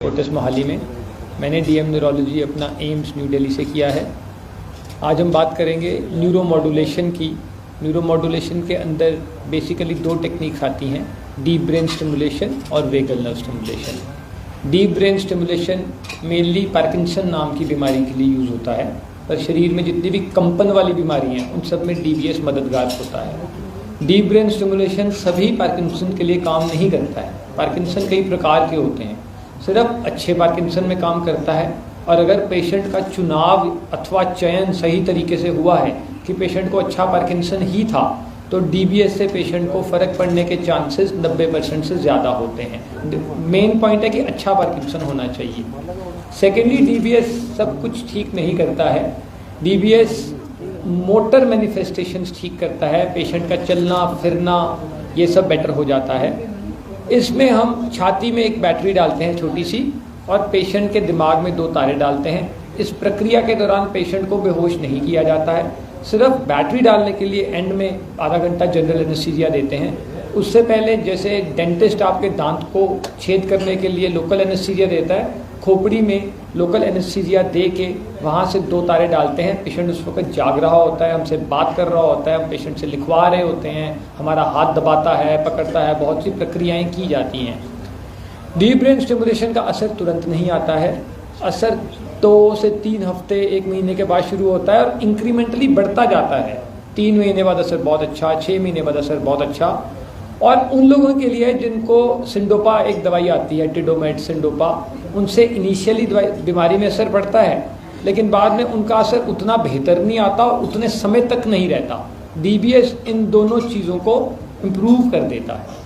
Fortis Mohali में। मैंने DM neurology अपना एम्स न्यू दिल्ली से किया है। आज हम बात करेंगे न्यूरोमॉड्यूलेशन की। न्यूरोमॉड्यूलेशन के अंदर बेसिकली दो टेक्निक्स आती हैं, डीप ब्रेन स्टिमुलेशन और vagal nerve stimulation. Deep brain stimulation mainly Parkinson नाम की बीमारी के लिए यूज़ होता है, पर शरीर में जितनी भी कंपन वाली बीमारी हैं उन सब में डीबीएस मददगार होता है। डीप ब्रेन स्टिमुलेशन सभी पार्किंसन के लिए काम नहीं करता है। पार्किंसन कई प्रकार के होते हैं, सिर्फ अच्छे पार्किंसन में काम करता है। और अगर पेशेंट का चुनाव अथवा चयन सही तरीके से हुआ है कि पेशेंट को अच्छा पार्किंसन ही था, तो डीबीएस से पेशेंट को फ़र्क पड़ने के चांसेस 90% से ज़्यादा होते हैं। मेन पॉइंट है कि अच्छा पार्किंसन होना चाहिए। सेकेंडली, डीबीएस सब कुछ ठीक नहीं करता है। डीबीएस मोटर मैनिफेस्टेशंस ठीक करता है, पेशेंट का चलना फिरना ये सब बेटर हो जाता है। इसमें हम छाती में एक बैटरी डालते हैं छोटी सी, और पेशेंट के दिमाग में 2 तारे डालते हैं। इस प्रक्रिया के दौरान पेशेंट को बेहोश नहीं किया जाता है, सिर्फ बैटरी डालने के लिए एंड में आधा घंटा जनरल एनेस्थीसिया देते हैं। उससे पहले जैसे डेंटिस्ट आपके दांत को छेद करने के लिए लोकल एनेस्थीसिया देता है, खोपड़ी में लोकल एनेस्थीसिया दे के वहाँ से 2 तारे डालते हैं। पेशेंट उस वक्त जाग रहा होता है, हमसे बात कर रहा होता है, हम पेशेंट से लिखवा रहे होते हैं, हमारा हाथ दबाता है, पकड़ता है, बहुत सी प्रक्रियाएं की जाती हैं। डीप ब्रेन स्टिमुलेशन का असर तुरंत नहीं आता है। असर 2 से 3 हफ्ते 1 महीने के बाद शुरू होता है और इंक्रीमेंटली बढ़ता जाता है। 3 महीने बाद असर बहुत अच्छा, 6 महीने बाद असर बहुत अच्छा। और उन लोगों के लिए जिनको सिंडोपा एक दवाई आती है, टिडोमेट सिंडोपा, उनसे इनिशियली बीमारी में असर पड़ता है, लेकिन बाद में उनका असर उतना बेहतर नहीं आता और उतने समय तक नहीं रहता। डीबीएस इन दोनों चीज़ों को इम्प्रूव कर देता है।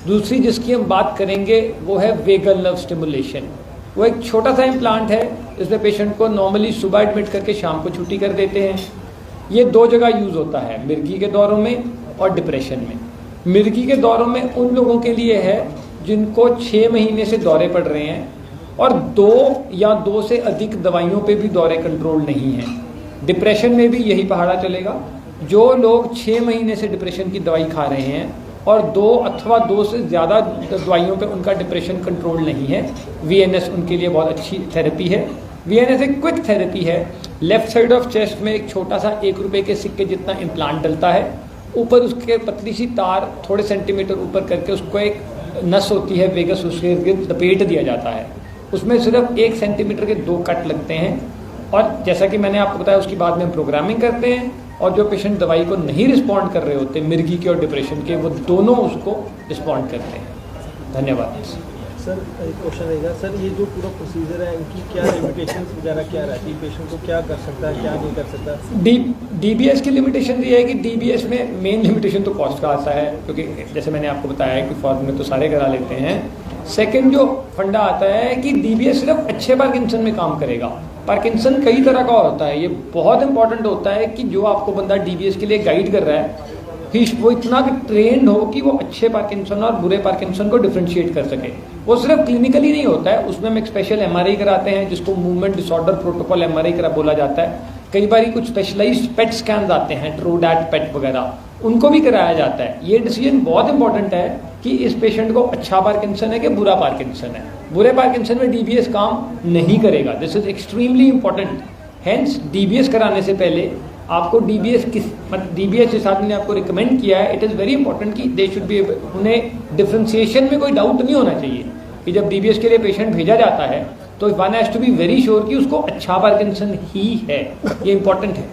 दूसरी जिसकी हम बात करेंगे वो है वेगल नर्व स्टिमुलेशन। वो एक छोटा सा इम्प्लांट है, इसमें पेशेंट को नॉर्मली सुबह एडमिट करके शाम को छुट्टी कर देते हैं। ये 2 जगह यूज़ होता है, मिर्गी के दौरों में और डिप्रेशन में। मिर्गी के दौरों में उन लोगों के लिए है जिनको 6 महीने से दौरे पड़ रहे हैं और 2 या 2 से अधिक दवाइयों पे भी दौरे कंट्रोल नहीं है। डिप्रेशन में भी यही पहाड़ा चलेगा। जो लोग 6 महीने से डिप्रेशन की दवाई खा रहे हैं और 2 अथवा 2 से ज़्यादा दवाइयों पे उनका डिप्रेशन कंट्रोल नहीं है, वीएनएस उनके लिए बहुत अच्छी थेरेपी है। वीएनएस एक क्विक थेरेपी है। लेफ्ट साइड ऑफ चेस्ट में एक छोटा सा 1 रुपये के सिक्के जितना इम्प्लांट डलता है, ऊपर उसके पतली सी तार थोड़े सेंटीमीटर ऊपर करके उसको एक नस होती है वेगस, उसके लपेट दिया जाता है। उसमें सिर्फ 1 सेंटीमीटर के 2 कट लगते हैं और जैसा कि मैंने आपको बताया उसके बाद में हम प्रोग्रामिंग करते हैं, और जो पेशेंट दवाई को नहीं रिस्पॉन्ड कर रहे होते, मिर्गी के और डिप्रेशन के, वो दोनों उसको रिस्पॉन्ड करते हैं। धन्यवाद। सर एक क्वेश्चन रहेगा, सर ये जो पूरा प्रोसीजर है इनकी क्या लिमिटेशंस वगैरह क्या रहती है, पेशेंट को क्या कर सकता है क्या नहीं कर सकता? डीबीएस की लिमिटेशन ये है कि डीबीएस में मेन लिमिटेशन तो कॉस्ट का आता है, क्योंकि जैसे मैंने आपको बताया है कि फॉर्म में तो सारे करा लेते हैं। सेकंड जो फंडा आता है कि डीबीएस सिर्फ अच्छे पार्किंसन में काम करेगा। पार्किंसन कई तरह का होता है, ये बहुत इंपॉर्टेंट होता है कि जो आपको बंदा डीबीएस के लिए गाइड कर रहा है वो इतना ट्रेंड हो कि वो अच्छे पार्किंसन और बुरे पार्किंसन को डिफरेंशिएट कर सके। वो सिर्फ क्लिनिकली नहीं होता है, उसमें हम एक स्पेशल एमआरआई कराते हैं जिसको मूवमेंट डिसऑर्डर प्रोटोकॉल एमआरआई करा बोला जाता है। कई बार कुछ स्पेशलाइज्ड पेट स्कैन आते हैं, ट्रूडैट पेट वगैरह, उनको भी कराया जाता है। ये डिसीजन बहुत इंपॉर्टेंट है कि इस पेशेंट को अच्छा पार्किंसन है कि बुरा पार्किंसन है। बुरे पार्किंसन में डीबीएस काम नहीं करेगा। This is extremely important. Hence DBS कराने से पहले आपको डीबीएस जिस आदमी ने आपको रिकमेंड किया है, इट इज़ वेरी इंपॉर्टेंट कि दे शुड बी, उन्हें डिफ्रेंसिएशन में कोई डाउट नहीं होना चाहिए कि जब डीबीएस के लिए पेशेंट भेजा जाता है तो one has to be very sure कि उसको अच्छा पार्किंसन ही है। ये इंपॉर्टेंट है।